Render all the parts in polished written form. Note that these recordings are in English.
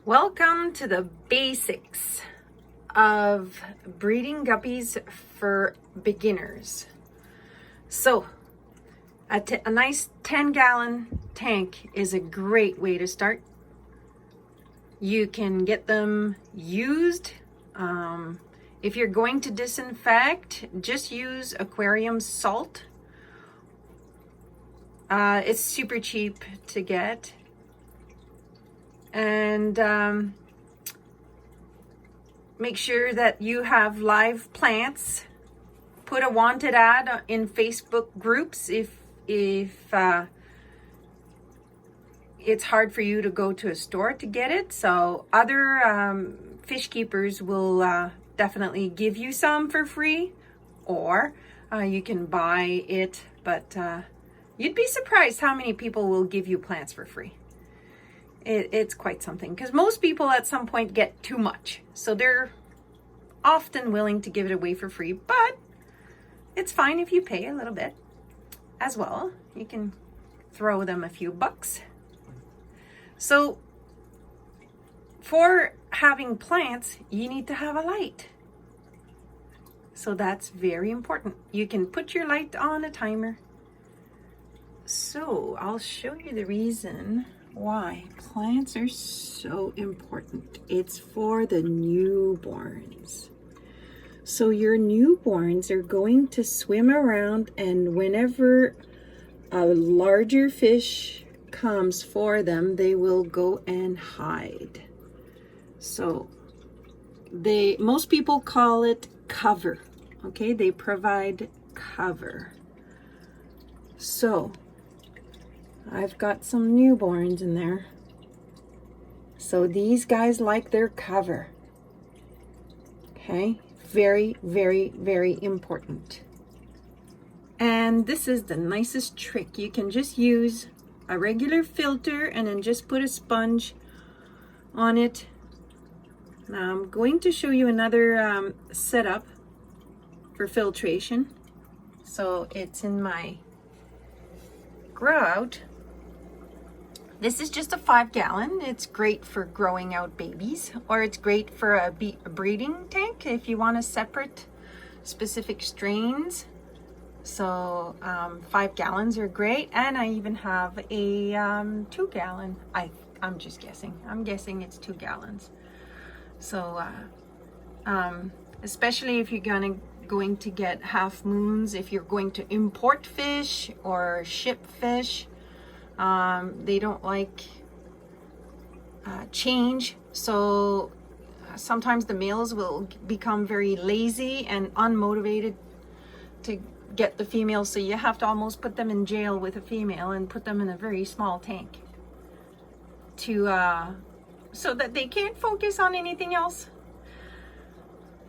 Welcome to the basics of breeding guppies for beginners. So, a nice 10-gallon tank is a great way to start. You can get them used. If you're going to disinfect, just use aquarium salt. It's super cheap to get. And make sure that you have live plants. Put a wanted ad in Facebook groups if it's hard for you to go to a store to get it. So other fish keepers will definitely give you some for free, or you can buy it. But you'd be surprised how many people will give you plants for free. It's quite something, because most people at some point get too much, so they're often willing to give it away for free, but it's fine if you pay a little bit as well. You can throw them a few bucks. So for having plants, you need to have a light, so that's very important. You can put your light on a timer. So I'll show you the reason why plants are so important. It's for the newborns. So your newborns are going to swim around, and whenever a larger fish comes for them, they will go and hide. So most people call it cover. Okay, they provide cover. So I've got some newborns in there. So these guys like their cover. Okay, very, very, very important. And this is the nicest trick. You can just use a regular filter and then just put a sponge on it. Now I'm going to show you another setup for filtration. So it's in my grow out. This is just a 5-gallon. It's great for growing out babies, or it's great for a breeding tank if you want to separate specific strains. So 5 gallons are great, and I even have a 2-gallon. I'm just guessing. I'm guessing it's 2 gallons. So especially if you're going to get half moons, if you're going to import fish or ship fish. They don't like change, so sometimes the males will become very lazy and unmotivated to get the females, so you have to almost put them in jail with a female and put them in a very small tank to so that they can't focus on anything else.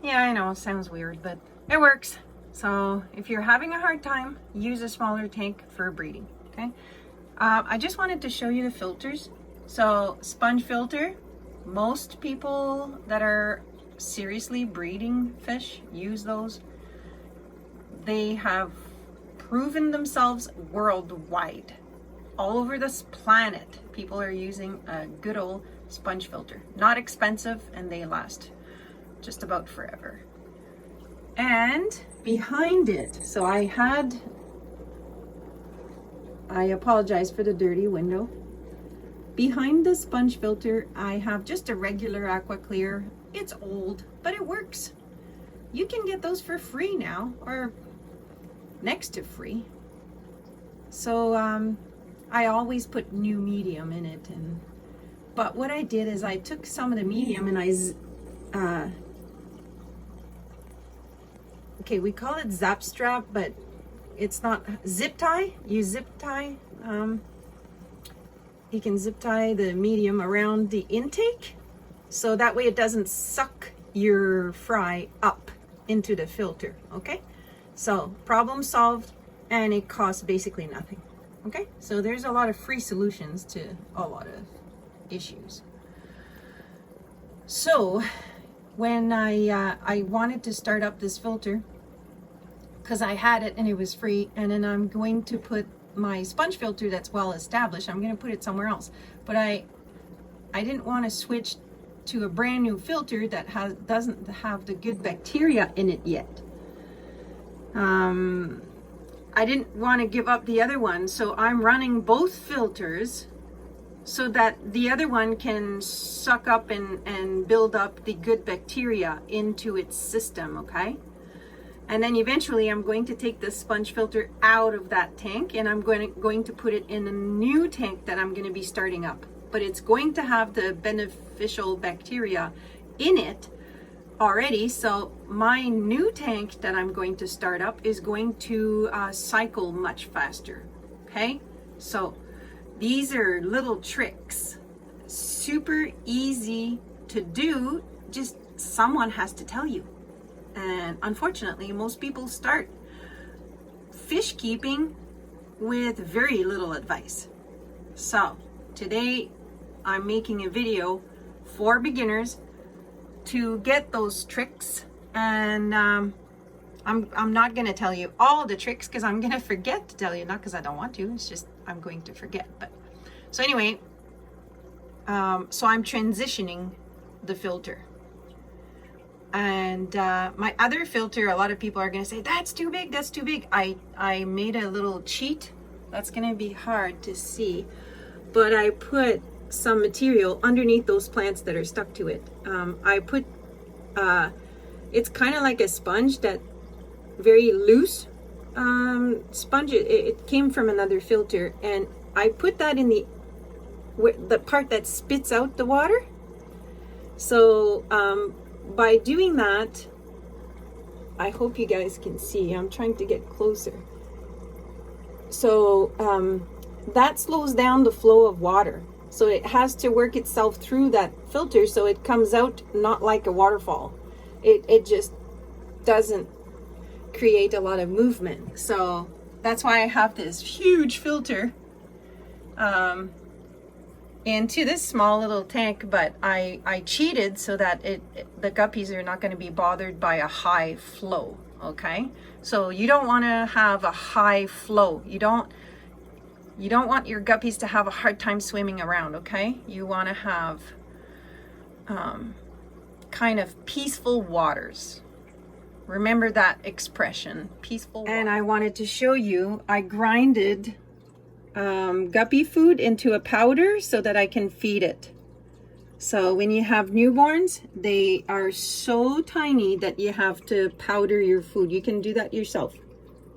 Yeah, I know it sounds weird, but it works. So if you're having a hard time, use a smaller tank for breeding. Okay. I just wanted to show you the filters. So sponge filter, most people that are seriously breeding fish use those. They have proven themselves worldwide. All over this planet, people are using a good old sponge filter. Not expensive, and they last just about forever. And behind it, so I apologize for the dirty window. Behind the sponge filter, I have just a regular aqua clear. It's old, but it works. You can get those for free now, or next to free. So I always put new medium in it, but what I did is I took some of the medium and okay, we call it zap strap, but it's not zip tie. You zip tie. You can zip tie the medium around the intake, so that way it doesn't suck your fry up into the filter. Okay, so problem solved, and it costs basically nothing. Okay, so there's a lot of free solutions to a lot of issues. So when I wanted to start up this filter, because I had it and it was free, and then I'm going to put my sponge filter that's well established, I'm going to put it somewhere else. But I I didn't want to switch to a brand new filter that doesn't have the good bacteria in it yet. I didn't want to give up the other one, so I'm running both filters so that the other one can suck up and build up the good bacteria into its system, okay? And then eventually I'm going to take this sponge filter out of that tank, and I'm going to put it in a new tank that I'm going to be starting up. But it's going to have the beneficial bacteria in it already, so my new tank that I'm going to start up is going to cycle much faster. Okay, so these are little tricks, super easy to do, just someone has to tell you. And unfortunately, most people start fish keeping with very little advice. So today I'm making a video for beginners to get those tricks, and I'm not going to tell you all the tricks because I'm going to forget to tell you, not because I don't want to, it's just I'm going to forget. But so anyway, so I'm transitioning the filter, and my other filter, a lot of people are going to say that's too big, that's too big. I made a little cheat. That's going to be hard to see, but I put some material underneath those plants that are stuck to it. I put it's kind of like a sponge, that very loose sponge. It came from another filter, and I put that in the part that spits out the water. So by doing that, I hope you guys can see, I'm trying to get closer. So that slows down the flow of water. So it has to work itself through that filter, so it comes out not like a waterfall. It just doesn't create a lot of movement. So that's why I have this huge filter into this small little tank, but I cheated so that the guppies are not going to be bothered by a high flow, okay? So you don't want to have a high flow. You don't want your guppies to have a hard time swimming around, okay? You want to have kind of peaceful waters. Remember that expression, peaceful waters. And I wanted to show you, I grinded guppy food into a powder so that I can feed it. So when you have newborns, they are so tiny that you have to powder your food. You can do that yourself,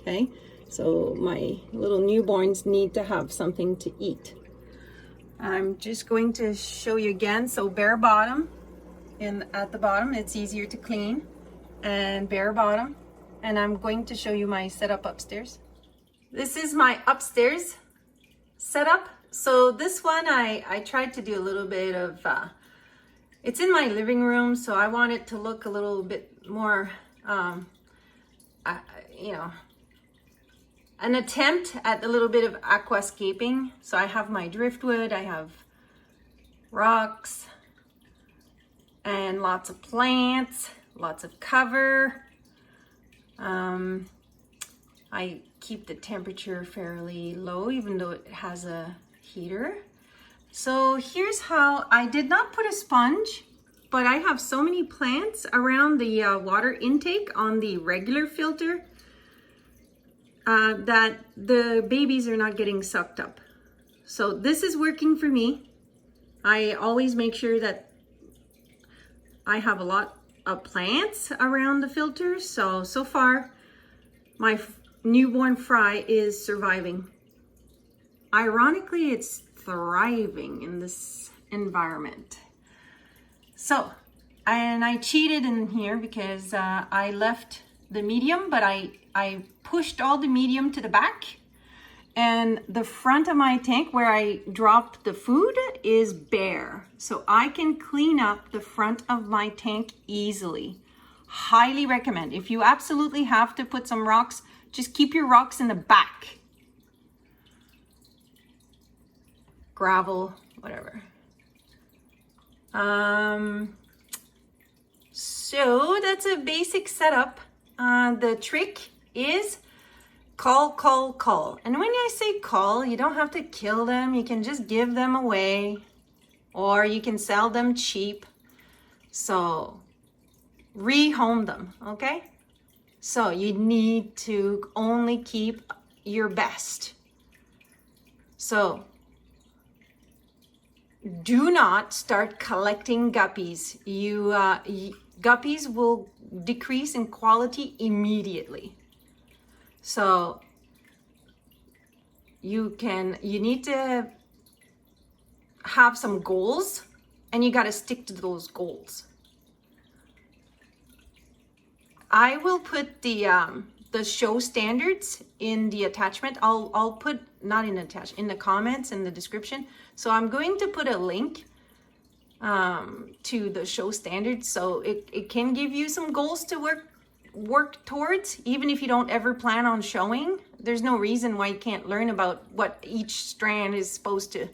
okay? So my little newborns need to have something to eat. I'm just going to show you again. So bare bottom, at the bottom, it's easier to clean, and bare bottom. And I'm going to show you my setup upstairs. This is my upstairs setup. So this one, I tried to do a little bit of, it's in my living room, so I want it to look a little bit more, you know, an attempt at a little bit of aquascaping. So I have my driftwood, I have rocks, and lots of plants, lots of cover. I keep the temperature fairly low, even though it has a heater. So here's how I did not put a sponge, but I have so many plants around the water intake on the regular filter that the babies are not getting sucked up. So this is working for me. I always make sure that I have a lot of plants around the filter. So far, my newborn fry is surviving. Ironically, it's thriving in this environment. So, and I cheated in here because I left the medium, but I pushed all the medium to the back, and the front of my tank where I dropped the food is bare. So I can clean up the front of my tank easily. Highly recommend. If you absolutely have to put some rocks, just keep your rocks in the back. Gravel, whatever. So that's a basic setup. The trick is call. And when I say call, you don't have to kill them. You can just give them away. or you can sell them cheap. So rehome them, okay? So you need to only keep your best. So do not start collecting guppies. Guppies will decrease in quality immediately. So you need to have some goals, and you got to stick to those goals. I will put the show standards in the attachment. I'll put, not in the comments, in the description. So I'm going to put a link to the show standards, so it can give you some goals to work towards, even if you don't ever plan on showing. There's no reason why you can't learn about what each strand is supposed to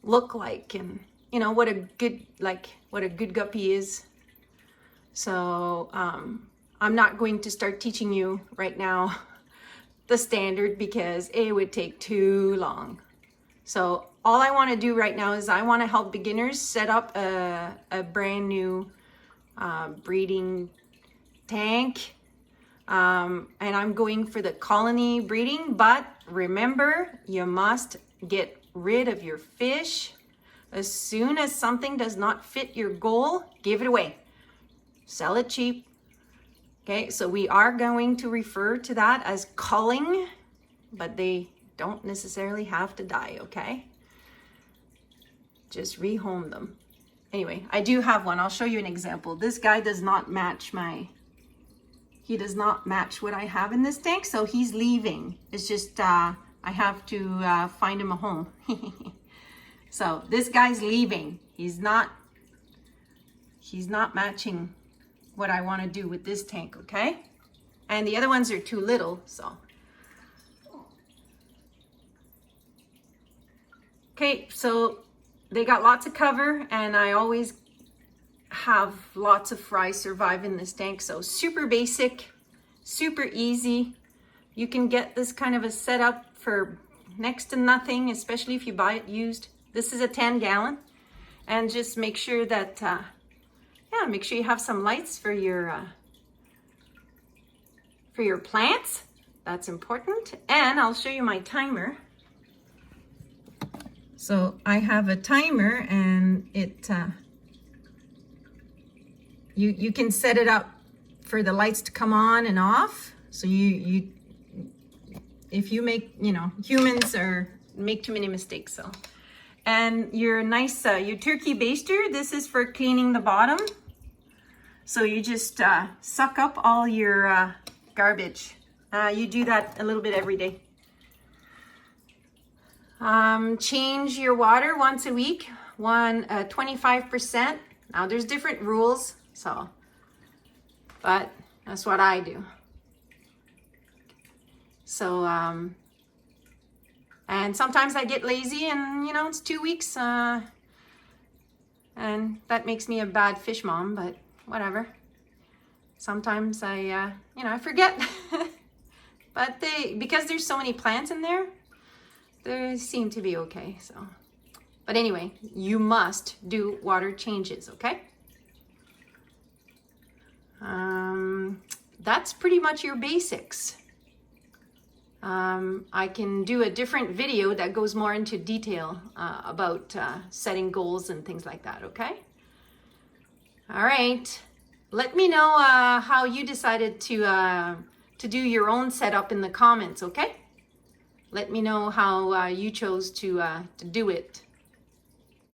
look like, and you know what a good guppy is. So I'm not going to start teaching you right now the standard, because it would take too long. So all I want to do right now is I want to help beginners set up a brand new breeding tank. And I'm going for the colony breeding, but remember, you must get rid of your fish. As soon as something does not fit your goal, give it away. Sell it cheap. Okay, so we are going to refer to that as culling, but they don't necessarily have to die, okay? Just rehome them. Anyway, I do have one. I'll show you an example. This guy does not match he does not match what I have in this tank, so he's leaving. It's just, I have to find him a home. So this guy's leaving. He's not matching what I want to do with this tank, okay? And the other ones are too little, so. Okay, so they got lots of cover, and I always have lots of fry survive in this tank. So super basic, super easy. You can get this kind of a setup for next to nothing, especially if you buy it used. This is a 10-gallon, and just make sure that make sure you have some lights for your plants. That's important. And I'll show you my timer. So I have a timer, and it you can set it up for the lights to come on and off. So if you make, humans make too many mistakes. So, and your nice your turkey baster, this is for cleaning the bottom. So you just suck up all your garbage. You do that a little bit every day. Change your water once a week, 25%. Now there's different rules, but that's what I do. So, and sometimes I get lazy, and it's 2 weeks, and that makes me a bad fish mom, but whatever. Sometimes I forget, but because there's so many plants in there, they seem to be okay. So, but anyway, you must do water changes, okay? That's pretty much your basics. I can do a different video that goes more into detail about setting goals and things like that, okay? All right. Let me know how you decided to do your own setup in the comments, okay? Let me know how you chose to do it.